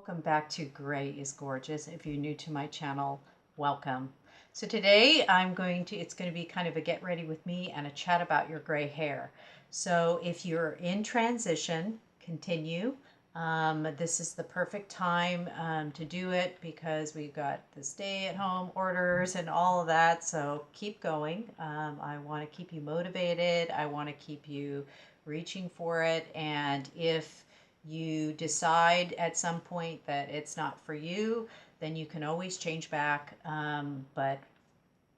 Welcome back to Gray is Gorgeous. If you're new to my channel, welcome. So today it's going to be kind of a get ready with me and a chat about your gray hair. So if you're in transition, continue. This is the perfect time to do it because we've got the stay-at-home orders and all of that. So keep going. I want to keep you motivated. I want to keep you reaching for it. And if you decide at some point that it's not for you, then you can always change back. But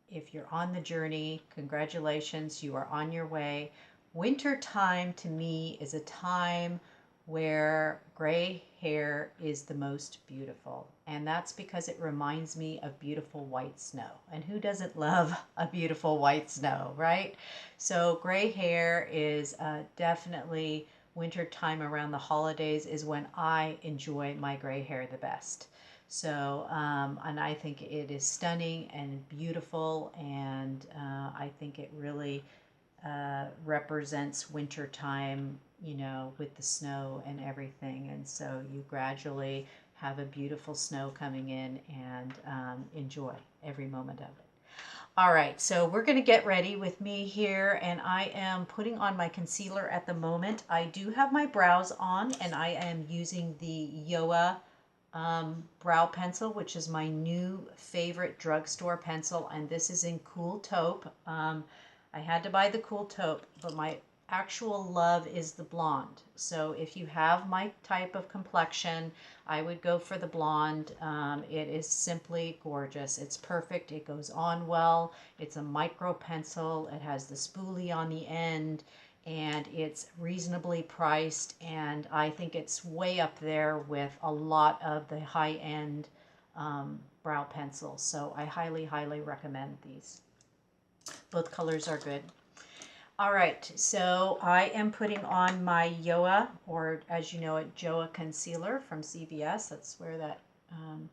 if you're on the journey, congratulations, you are on your way. Winter time to me is a time where gray hair is the most beautiful. And that's because it reminds me of beautiful white snow. And who doesn't love a beautiful white snow, right? So gray hair is definitely winter time around the holidays is when I enjoy my gray hair the best. So, and I think it is stunning and beautiful, and I think it really represents winter time, you know, with the snow and everything. And so you gradually have a beautiful snow coming in and enjoy every moment of it. All right, so we're going to get ready with me here, and I am putting on my concealer at the moment. I do have my brows on, and I am using the Yoa brow pencil, which is my new favorite drugstore pencil, and this is in Cool Taupe. I had to buy the Cool Taupe, but my actual love is the blonde. So if you have my type of complexion, I would go for the blonde. It is simply gorgeous. It's perfect. It goes on well. It's a micro pencil. It has the spoolie on the end, and it's reasonably priced, and I think it's way up there with a lot of the high-end brow pencils. So I highly, highly recommend these. Both colors are good. All right, so I am putting on my Yoa, or as you know it, Joa concealer from CVS. That's where that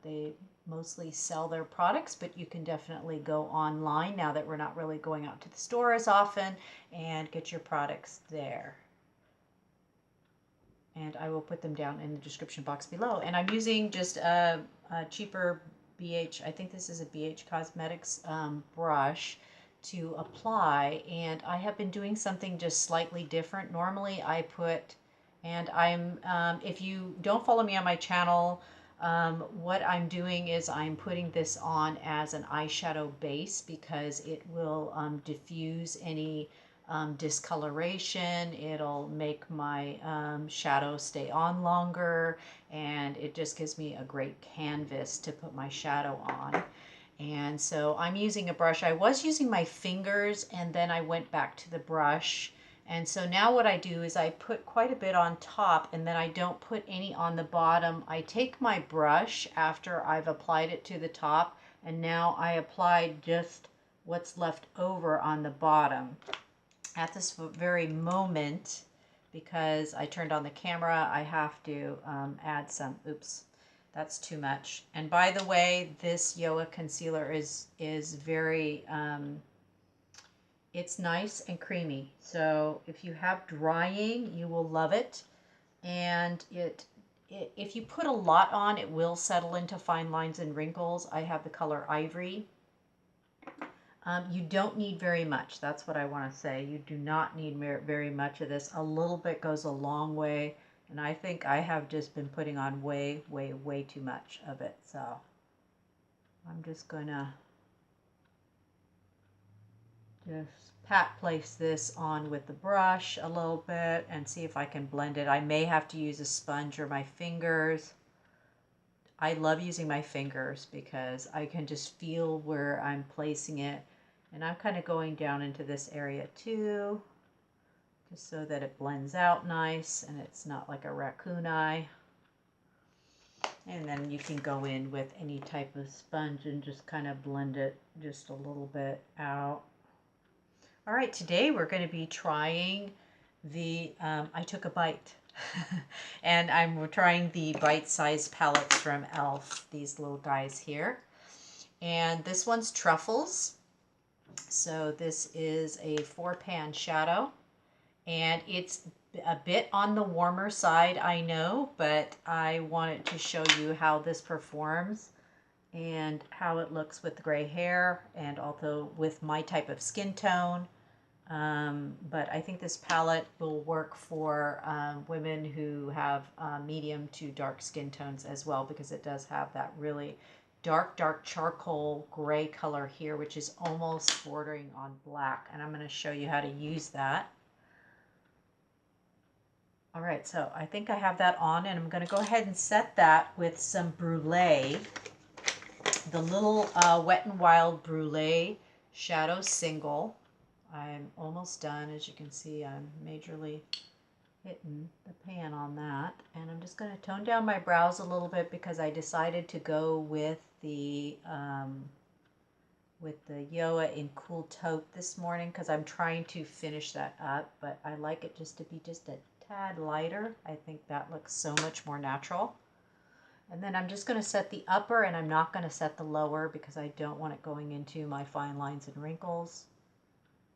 they mostly sell their products, but you can definitely go online now that we're not really going out to the store as often and get your products there. And I will put them down in the description box below. And I'm using just a cheaper BH, I think this is a BH Cosmetics brush to apply, and I have been doing something just slightly different. Normally I put, and I'm if you don't follow me on my channel, what I'm doing is I'm putting this on as an eyeshadow base because it will diffuse any discoloration. It'll make my shadow stay on longer, and it just gives me a great canvas to put my shadow on. And so I'm using a brush. I was using my fingers, and then I went back to the brush. And so now what I do is I put quite a bit on top, and then I don't put any on the bottom. I take my brush after I've applied it to the top, and now I apply just what's left over on the bottom. At this very moment, because I turned on the camera, I have to add some, oops. That's too much. And by the way, this Yoa concealer is very, it's nice and creamy. So if you have drying, you will love it. And if you put a lot on, it will settle into fine lines and wrinkles. I have the color Ivory. You don't need very much. That's what I want to say. You do not need very much of this. A little bit goes a long way. And I think I have just been putting on way, way, way too much of it. So I'm just going to just place this on with the brush a little bit and see if I can blend it. I may have to use a sponge or my fingers. I love using my fingers because I can just feel where I'm placing it. And I'm kind of going down into this area too, just so that it blends out nice and it's not like a raccoon eye. And then you can go in with any type of sponge and just kind of blend it just a little bit out. All right, today we're going to be trying the, I took a bite, and we're trying the bite-sized palettes from e.l.f., these little guys here. And this one's Truffles. So this is a 4-pan shadow. And it's a bit on the warmer side, I know, but I wanted to show you how this performs and how it looks with gray hair and also with my type of skin tone. But I think this palette will work for women who have medium to dark skin tones as well, because it does have that really dark charcoal gray color here, which is almost bordering on black. And I'm going to show you how to use that. All right, so I think I have that on, and I'm going to go ahead and set that with some Brulee, the little Wet n Wild Brulee Shadow Single. I'm almost done. As you can see, I'm majorly hitting the pan on that. And I'm just going to tone down my brows a little bit because I decided to go with the Yoa in Cool Taupe this morning because I'm trying to finish that up, but I like it just to be just a tad lighter. I think that looks so much more natural. And then I'm just going to set the upper, and I'm not going to set the lower because I don't want it going into my fine lines and wrinkles,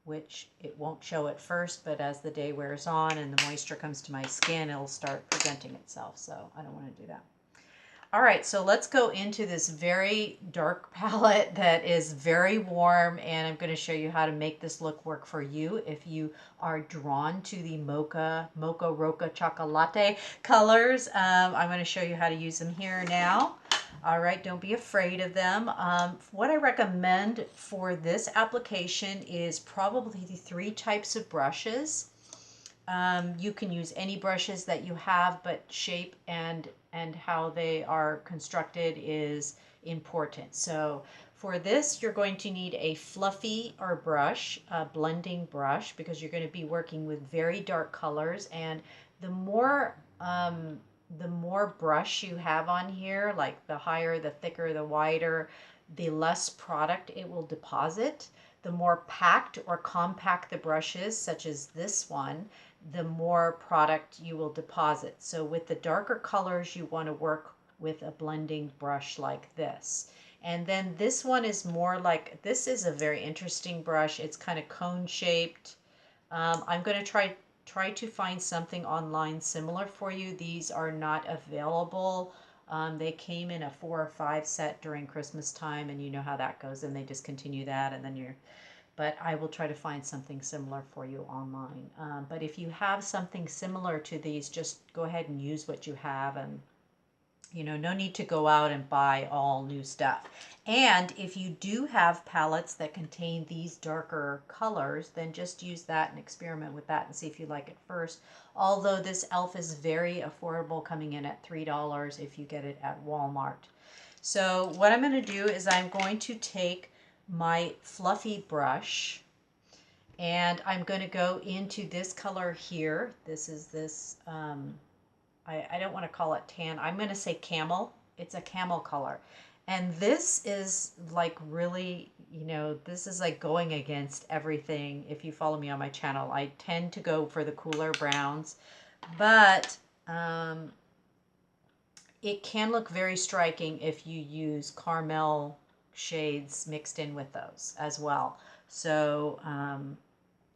which it won't show at first, but as the day wears on and the moisture comes to my skin, it'll start presenting itself. So I don't want to do that. All right, so let's go into this very dark palette that is very warm, and I'm going to show you how to make this look work for you if you are drawn to the Mocha Roca Chocolate colors. I'm going to show you how to use them here now. All right, don't be afraid of them. What I recommend for this application is probably the 3 types of brushes. You can use any brushes that you have, but shape and how they are constructed is important. So for this, you're going to need a fluffy or brush, a blending brush, because you're going to be working with very dark colors. And the more brush you have on here, like the higher, the thicker, the wider, the less product it will deposit. The more packed or compact the brush is, such as this one, the more product you will deposit. So with the darker colors, you want to work with a blending brush like this. And then this one is more like, this is a very interesting brush. It's kind of cone shaped. I'm going to try to find something online similar for you. These are not available. They came in a 4 or 5 set during Christmas time, and you know how that goes, and they discontinue that, and then but I will try to find something similar for you online. But if you have something similar to these, just go ahead and use what you have, and no need to go out and buy all new stuff. And if you do have palettes that contain these darker colors, then just use that and experiment with that and see if you like it first. Although this e.l.f. is very affordable, coming in at $3 if you get it at Walmart. So what I'm going to do is I'm going to take my fluffy brush, and I'm going to go into this color here. This is this, I don't want to call it tan. I'm going to say camel. It's a camel color. And this is like really, this is like going against everything. If you follow me on my channel, I tend to go for the cooler browns, but it can look very striking if you use caramel shades mixed in with those as well. So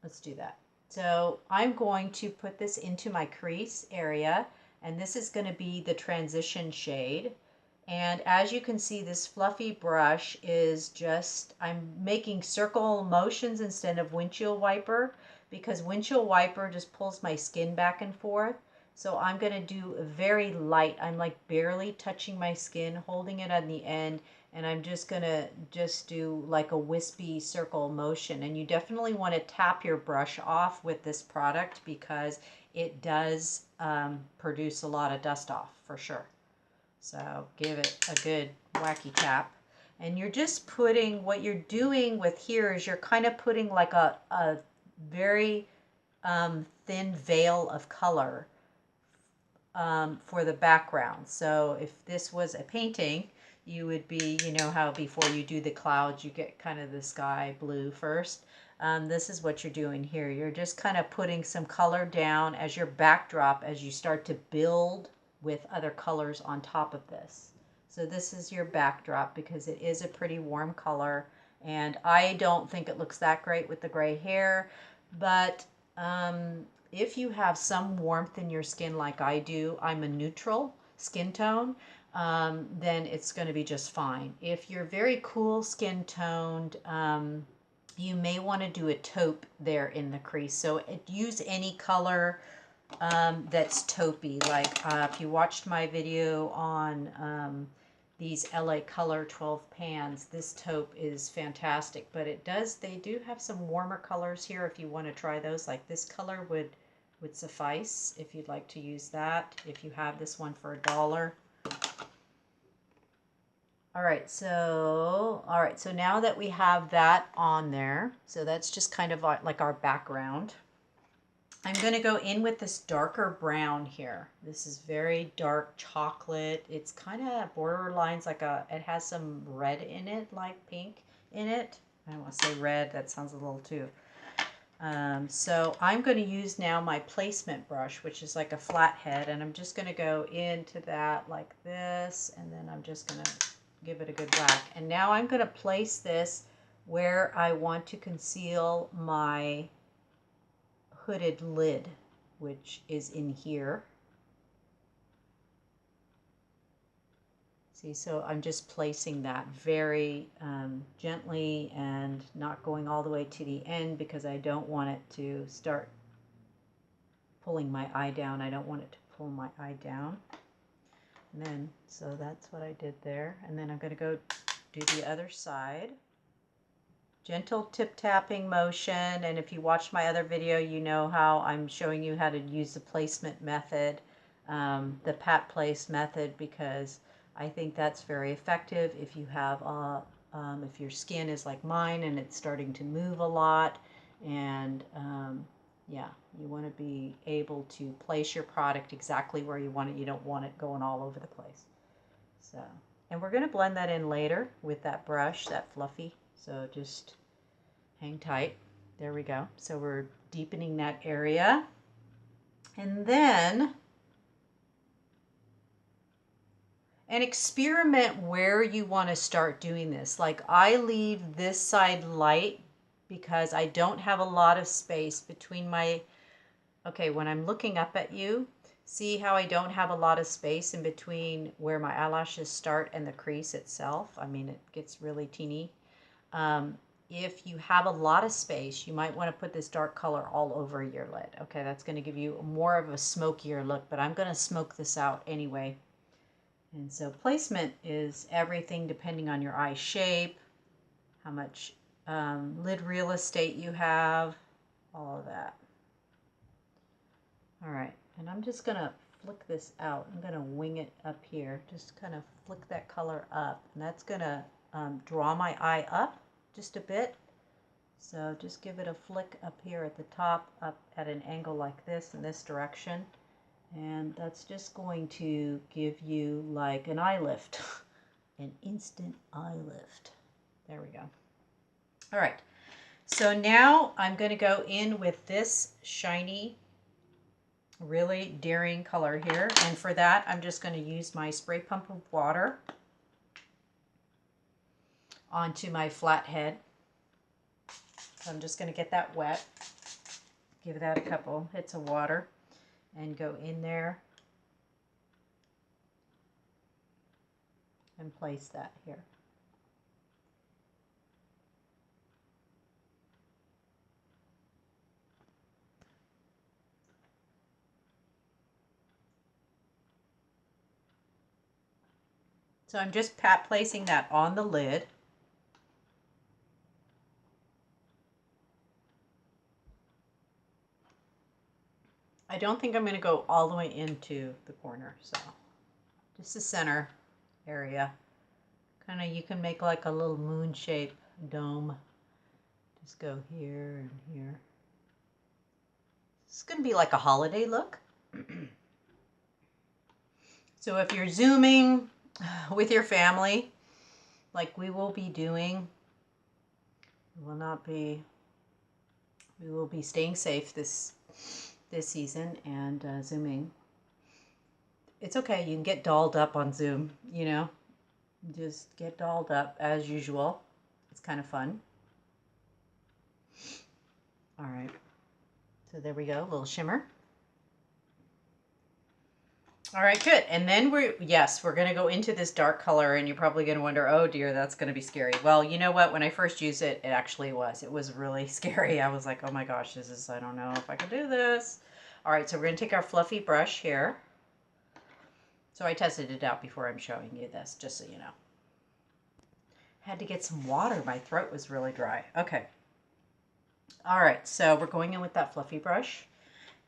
let's do that. So I'm going to put this into my crease area, and this is going to be the transition shade. And as you can see, this fluffy brush is just, I'm making circle motions instead of windshield wiper, because windshield wiper just pulls my skin back and forth. So I'm going to do very light. I'm like barely touching my skin, holding it on the end, and I'm just going to do like a wispy circle motion. And you definitely want to tap your brush off with this product because it does produce a lot of dust off for sure. So give it a good wacky tap. And you're just putting, what you're doing with here is you're kind of putting like a very thin veil of color for the background. So if this was a painting, you would be, how before you do the clouds, you get kind of the sky blue first. This is what you're doing here. You're just kind of putting some color down as your backdrop as you start to build with other colors on top of this. So this is your backdrop because it is a pretty warm color, and I don't think it looks that great with the gray hair, but if you have some warmth in your skin like I do, I'm a neutral skin tone, then it's going to be just fine. If you're very cool skin toned, you may want to do a taupe there in the crease. So use any color that's taupey. Like if you watched my video on these LA Color 12 pans, this taupe is fantastic. But they do have some warmer colors here if you want to try those. Like this color would suffice if you'd like to use that, if you have this one for $1. All right, so now that we have that on there, so that's just kind of like our background. I'm going to go in with this darker brown here. This is very dark chocolate. It's kind of borderlines like it has some red in it, like pink in it. I don't want to say red, that sounds a little too. So I'm going to use now my placement brush, which is like a flathead, and I'm just going to go into that like this, and then I'm just going to give it a good whack. And now I'm going to place this where I want to conceal my hooded lid, which is in here. See, so I'm just placing that very gently and not going all the way to the end because I don't want it to start pulling my eye down. I don't want it to pull my eye down. And then, so that's what I did there. And then I'm going to go do the other side. Gentle tip tapping motion, and if you watched my other video, you know how I'm showing you how to use the placement method, the pat place method, because I think that's very effective if you have if your skin is like mine and it's starting to move a lot, and yeah, you want to be able to place your product exactly where you want it. You don't want it going all over the place. So, and we're going to blend that in later with that brush, that fluffy. So just hang tight. There we go. So we're deepening that area. And then, and experiment where you want to start doing this. Like I leave this side light because I don't have a lot of space between my, okay, when I'm looking up at you, see how I don't have a lot of space in between where my eyelashes start and the crease itself? I mean, it gets really teeny. If you have a lot of space, you might want to put this dark color all over your lid. Okay, that's going to give you more of a smokier look, but I'm going to smoke this out anyway. And so placement is everything depending on your eye shape, how much lid real estate you have, all of that. All right, and I'm just going to flick this out. I'm going to wing it up here. Just kind of flick that color up, and that's going to draw my eye up just a bit. So just give it a flick up here at the top, up at an angle like this in this direction. And that's just going to give you like an eye lift, an instant eye lift. There we go. All right. So now I'm going to go in with this shiny, really daring color here. And for that, I'm just going to use my spray pump of water onto my flathead. So I'm just going to get that wet, give that a couple hits of water, and go in there and place that here. So I'm just placing that on the lid. I don't think I'm going to go all the way into the corner, so just the center area. Kind of, you can make like a little moon shape dome. Just go here and here. It's going to be like a holiday look. So if you're Zooming with your family, like we will be doing, we will be staying safe this season and Zooming. It's okay, you can get dolled up on Zoom, you know, just get dolled up as usual. It's kind of fun. All right, So there we go, a little shimmer. All right, good. And then we're going to go into this dark color, and you're probably going to wonder, oh dear, that's going to be scary. Well, you know what? When I first used it, it actually was. It was really scary. I was like, oh my gosh, I don't know if I can do this. All right, so we're going to take our fluffy brush here. So I tested it out before I'm showing you this, just so you know. Had to get some water. My throat was really dry. Okay. All right, so we're going in with that fluffy brush.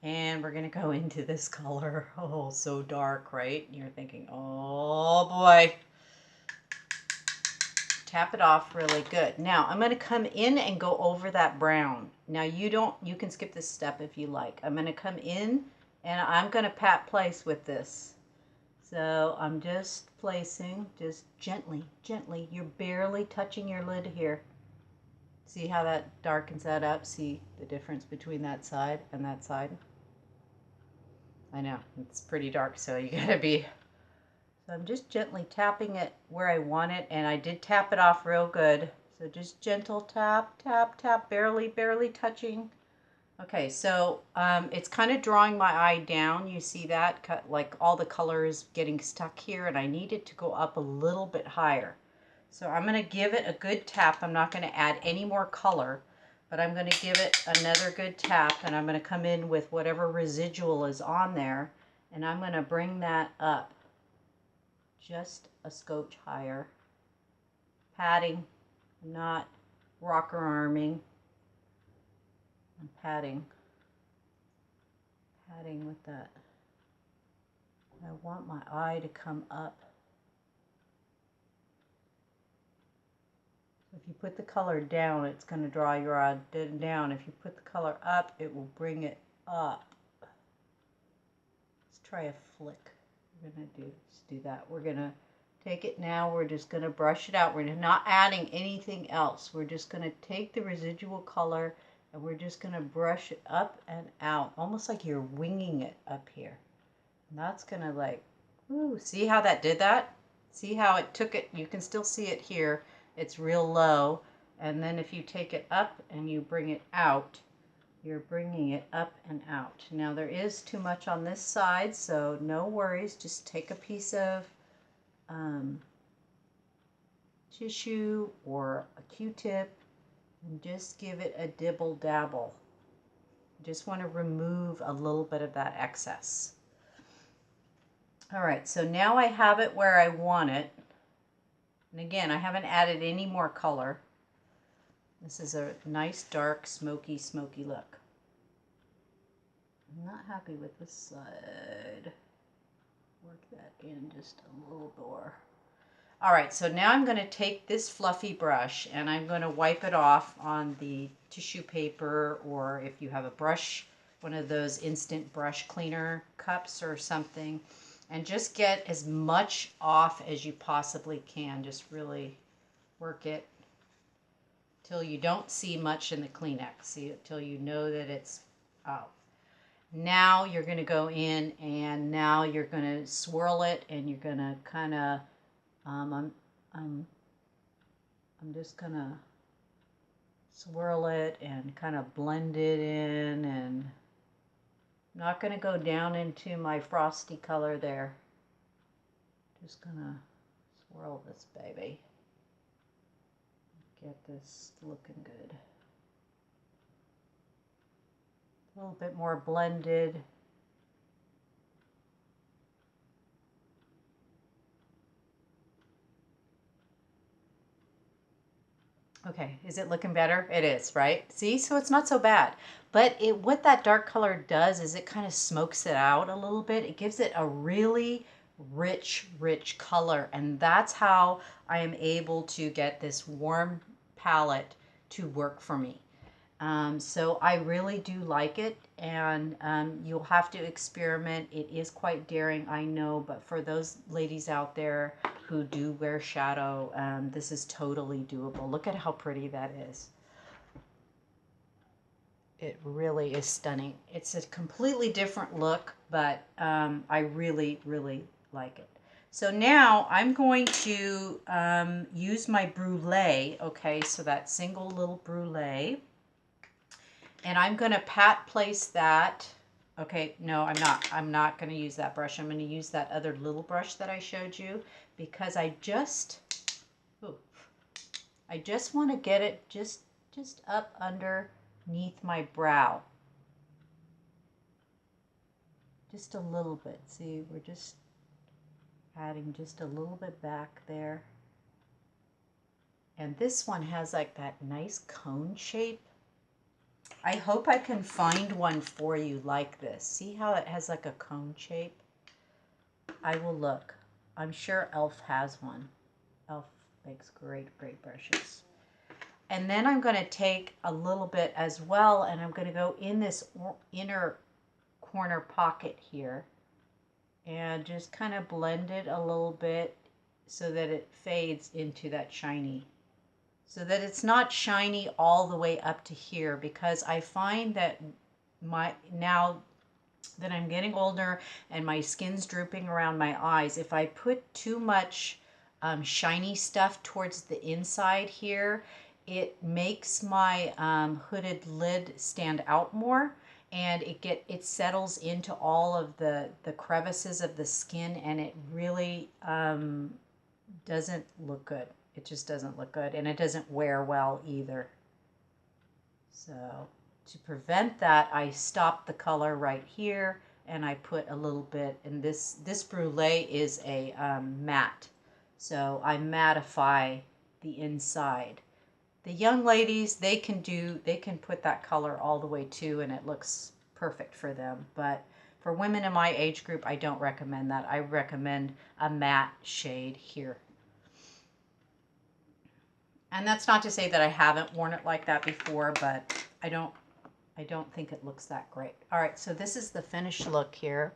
And we're going to go into this color. Oh, so dark, right? You're thinking, oh boy. Tap it off really good. Now, I'm going to come in and go over that brown. Now, you can skip this step if you like. I'm going to come in and I'm going to pat place with this. So I'm just placing, just gently, gently. You're barely touching your lid here. See how that darkens that up? See the difference between that side and that side? I know, it's pretty dark, so you gotta be... So I'm just gently tapping it where I want it, and I did tap it off real good. So just gentle tap, tap, tap, barely, barely touching. Okay, so it's kind of drawing my eye down. You see that? Like all the color is getting stuck here, and I need it to go up a little bit higher. So I'm going to give it a good tap. I'm not going to add any more color, but I'm going to give it another good tap, and I'm going to come in with whatever residual is on there, and I'm going to bring that up just a scotch higher. Patting, not rocker arming. I'm patting with that. I want my eye to come up. If you put the color down, it's going to draw your eye down. If you put the color up, it will bring it up. Let's try a flick. We're going to do that. We're going to take it now. We're just going to brush it out. We're not adding anything else. We're just going to take the residual color and we're just going to brush it up and out, almost like you're winging it up here. And that's going to like, ooh, see how that did that? See how it took it? You can still see it here. It's real low. And then if you take it up and you bring it out, you're bringing it up and out. Now there is too much on this side, so no worries. Just take a piece of tissue or a Q-tip and just give it a dibble dabble. Just want to remove a little bit of that excess. All right, so now I have it where I want it. And again, I haven't added any more color. This is a nice, dark, smoky look. I'm not happy with this side. Work that in just a little more. All right, so now I'm going to take this fluffy brush and I'm going to wipe it off on the tissue paper, or if you have a brush, one of those instant brush cleaner cups or something, and just get as much off as you possibly can. Just really work it till you don't see much in the Kleenex. See it till you know that it's out. Now you're going to go in and now you're going to swirl it, and you're going to kind of I'm just gonna swirl it and kind of blend it in, and I'm not gonna go down into my frosty color there. Just gonna swirl this baby. Get this looking good. A little bit more blended. Okay, is it looking better? It is, right? See, so it's not so bad. But what that dark color does is it kind of smokes it out a little bit. It gives it a really rich color. And that's how I am able to get this warm palette to work for me. So I really do like it, and you'll have to experiment. It is quite daring, I know, but for those ladies out there who do wear shadow, this is totally doable. Look at how pretty that is. It really is stunning. It's a completely different look, but I really like it. So now I'm going to use my brulee, okay, so that single little brulee. And I'm going to pat place that. Okay, no, I'm not. I'm not going to use that brush. I'm going to use that other little brush that I showed you because ooh, I just want to get it just up underneath my brow. Just a little bit. See, we're just adding just a little bit back there. And this one has like that nice cone shape. I hope I can find one for you like this. See how it has like a cone shape? I will look. I'm sure Elf has one. Elf makes great brushes. And then I'm going to take a little bit as well, and I'm going to go in this inner corner pocket here and just kind of blend it a little bit so that it fades into that shiny. So that it's not shiny all the way up to here, because I find that now that I'm getting older and my skin's drooping around my eyes, if I put too much shiny stuff towards the inside here, it makes my hooded lid stand out more, and it settles into all of the crevices of the skin, and it really doesn't look good. It just doesn't look good, and it doesn't wear well either. So to prevent that, I stop the color right here, and I put a little bit, and this brulee is a matte, so I mattify the inside. The young ladies, they can put that color all the way too, and it looks perfect for them. But for women in my age group, I don't recommend that. I recommend a matte shade here. And that's not to say that I haven't worn it like that before, but I don't think it looks that great. All right, so this is the finished look here.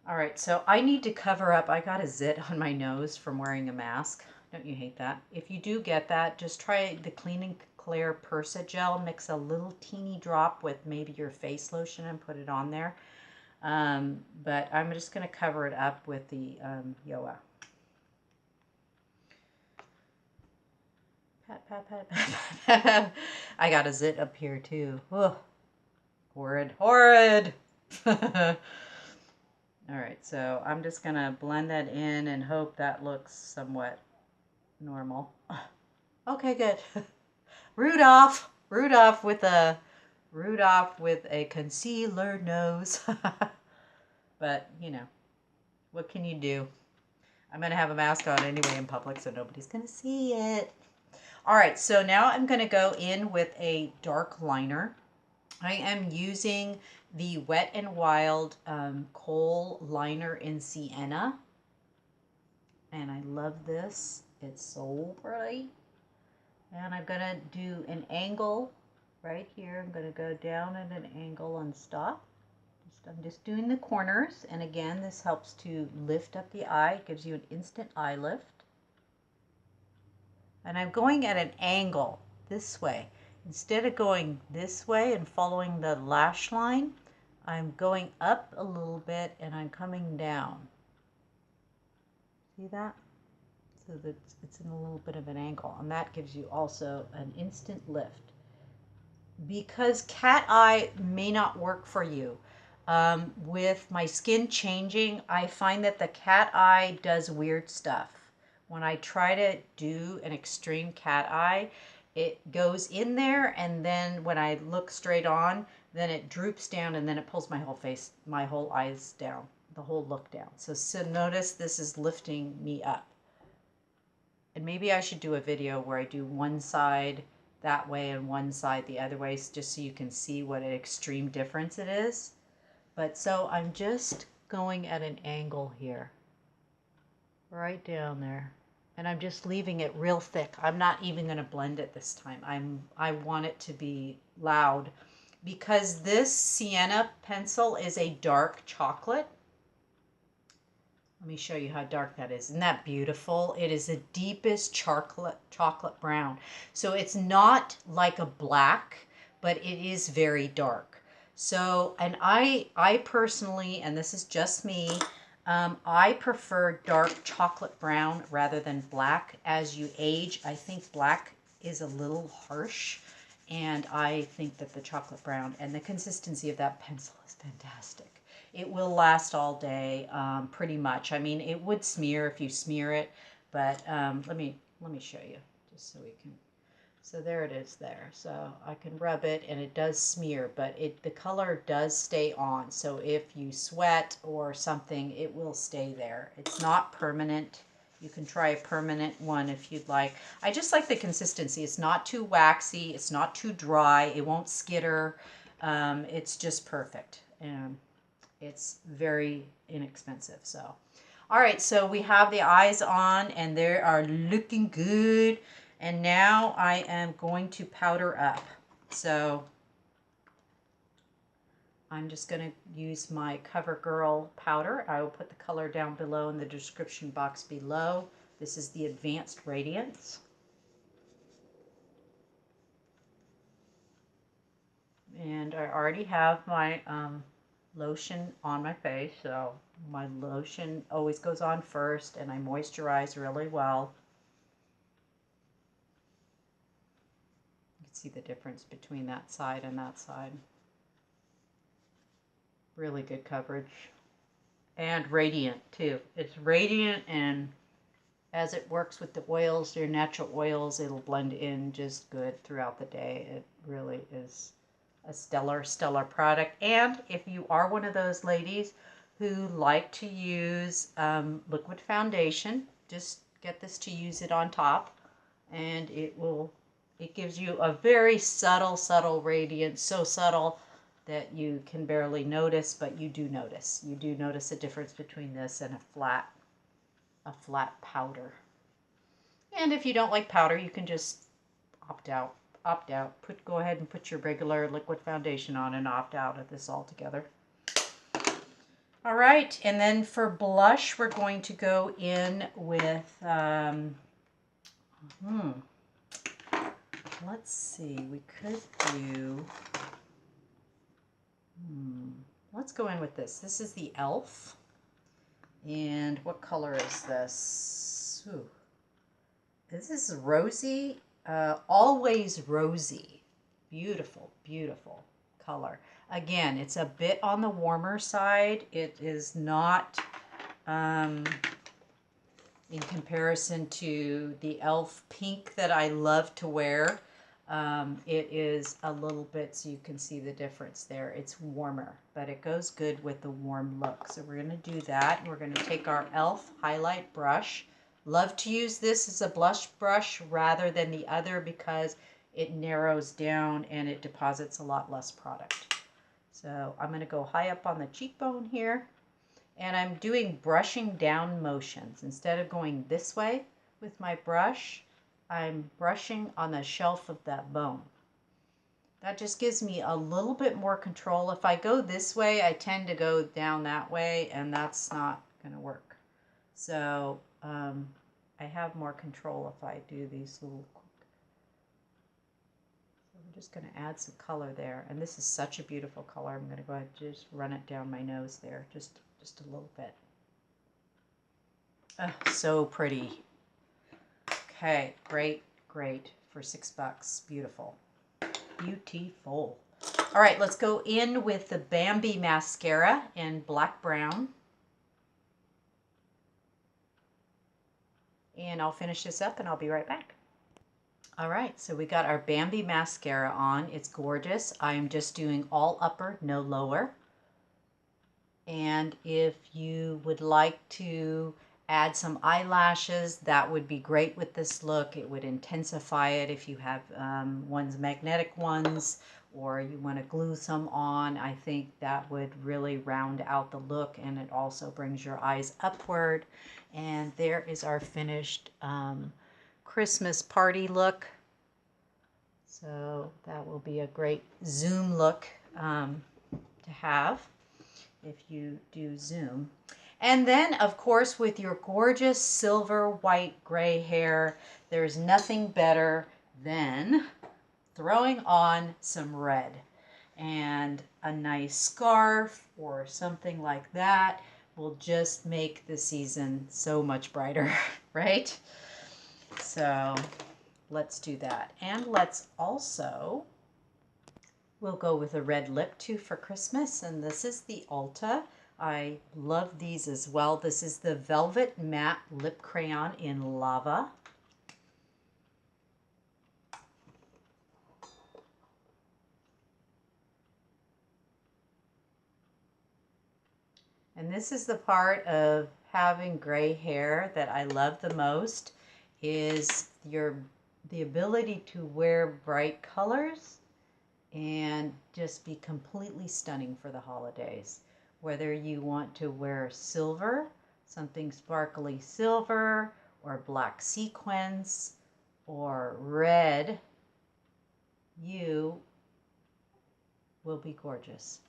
All right, so I need to cover up. I got a zit on my nose from wearing a mask. Don't you hate that? If you do get that, just try the Clean and Clear Persa gel. Mix a little teeny drop with maybe your face lotion and put it on there. But I'm just going to cover it up with the Yoa. Pat, pat, pat, pat, pat, pat. I got a zit up here too. Ugh. Horrid, horrid. All right, so I'm just going to blend that in and hope that looks somewhat normal. Okay, good. Rudolph with a concealer nose. But, you know, what can you do? I'm going to have a mask on anyway in public, so nobody's going to see it. All right, so now I'm going to go in with a dark liner. I am using the Wet n Wild Kohl liner in Sienna. And I love this. It's so pretty. And I'm going to do an angle right here. I'm going to go down at an angle and stop. I'm just doing the corners, and again, this helps to lift up the eye. It gives you an instant eye lift. And I'm going at an angle this way. Instead of going this way and following the lash line, I'm going up a little bit and I'm coming down. See that? So that it's in a little bit of an angle, and that gives you also an instant lift. Because cat eye may not work for you. With my skin changing, I find that the cat eye does weird stuff. When I try to do an extreme cat eye, it goes in there, and then when I look straight on, then it droops down, and then it pulls my whole face, my whole eyes down, the whole look down. So notice this is lifting me up. And maybe I should do a video where I do one side that way and one side the other way, just so you can see what an extreme difference it is. But so I'm just going at an angle here, right down there. And I'm just leaving it real thick. I'm not even going to blend it this time. I want it to be loud, because this Sienna pencil is a dark chocolate. Let me show you how dark that is. Isn't that beautiful? It is the deepest chocolate brown. So it's not like a black, but it is very dark. So, and I personally, and this is just me, I prefer dark chocolate brown rather than black. As you age, I think black is a little harsh, and I think that the chocolate brown and the consistency of that pencil is fantastic. It will last all day, pretty much. I mean, it would smear if you smear it, but let me show you just so we can. So there it is there. So I can rub it and it does smear, but the color does stay on. So if you sweat or something, it will stay there. It's not permanent. You can try a permanent one if you'd like. I just like the consistency. It's not too waxy. It's not too dry. It won't skitter. It's just perfect. And it's very inexpensive. So, all right. So we have the eyes on and they are looking good. And now I am going to powder up. So I'm just going to use my CoverGirl powder. I will put the color down below in the description box below. This is the Advanced Radiance. And I already have my lotion on my face. So my lotion always goes on first and I moisturize really well. See the difference between that side and that side. Really good coverage. And radiant too. It's radiant, and as it works with the oils, your natural oils, it'll blend in just good throughout the day. It really is a stellar product. And if you are one of those ladies who like to use liquid foundation, just get this to use it on top, and it gives you a very subtle radiance, so subtle that you can barely notice, but you do notice. You do notice a difference between this and a flat powder. And if you don't like powder, you can just opt out. Go ahead and put your regular liquid foundation on and opt out of this altogether. All right, and then for blush, we're going to go in with let's see, we could do, let's go in with this. This is the e.l.f. And what color is this? Ooh. This is rosy, always rosy. Beautiful, beautiful color. Again, it's a bit on the warmer side. It is not, in comparison to the e.l.f. pink that I love to wear. It is a little bit, so you can see the difference there. It's warmer, but it goes good with the warm look. So we're going to do that. We're going to take our e.l.f. highlight brush. Love to use this as a blush brush rather than the other because it narrows down and it deposits a lot less product. So I'm going to go high up on the cheekbone here, and I'm doing brushing down motions. Instead of going this way with my brush, I'm brushing on the shelf of that bone. That just gives me a little bit more control. If I go this way, I tend to go down that way, and that's not going to work. So I have more control if I do these little. So I'm just going to add some color there, and this is such a beautiful color. I'm going to go ahead and just run it down my nose there, just a little bit. Oh, so pretty. Okay, great for $6. Beautiful. Beautiful. All right, let's go in with the Bambi mascara in black brown. And I'll finish this up and I'll be right back. All right, so we got our Bambi mascara on. It's gorgeous. I'm just doing all upper, no lower. And if you would like to add some eyelashes, that would be great with this look. It would intensify it if you have magnetic ones, or you want to glue some on. I think that would really round out the look, and it also brings your eyes upward. And there is our finished Christmas party look. So that will be a great zoom look to have if you do zoom. And then, of course, with your gorgeous silver, white, gray hair, there's nothing better than throwing on some red and a nice scarf or something like that. will just make the season so much brighter, right? So let's do that. And let's also, we'll go with a red lip too for Christmas. And this is the Ulta. I love these as well. This is the Velvet Matte Lip Crayon in Lava. And this is the part of having gray hair that I love the most, is the ability to wear bright colors and just be completely stunning for the holidays. Whether you want to wear silver, something sparkly silver, or black sequins, or red, you will be gorgeous.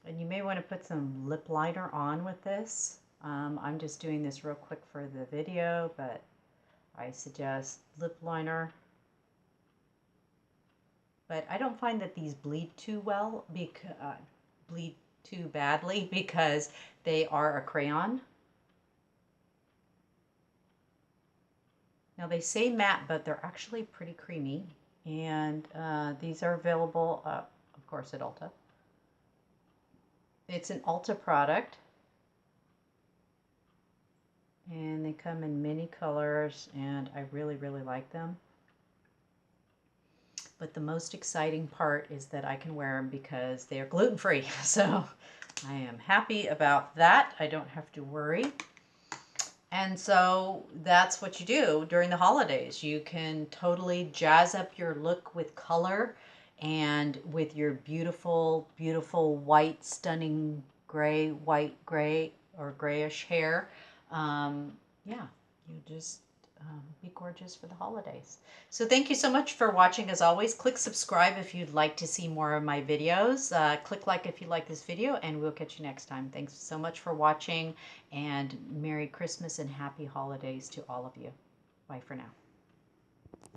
And you may want to put some lip liner on with this. I'm just doing this real quick for the video, but I suggest lip liner. But I don't find that these bleed too well, bleed too badly, because they are a crayon. Now they say matte, but they're actually pretty creamy. And these are available, of course, at Ulta. It's an Ulta product. And they come in many colors, and I really, really like them. But the most exciting part is that I can wear them because they are gluten-free. So I am happy about that. I don't have to worry. And so that's what you do during the holidays. You can totally jazz up your look with color and with your beautiful, beautiful white, stunning gray, white, gray, or grayish hair. Yeah, you just be gorgeous for the holidays. So thank you so much for watching. As always, click subscribe if you'd like to see more of my videos. Click like if you like this video, and we'll catch you next time. Thanks so much for watching, and Merry Christmas and Happy Holidays to all of you. Bye for now.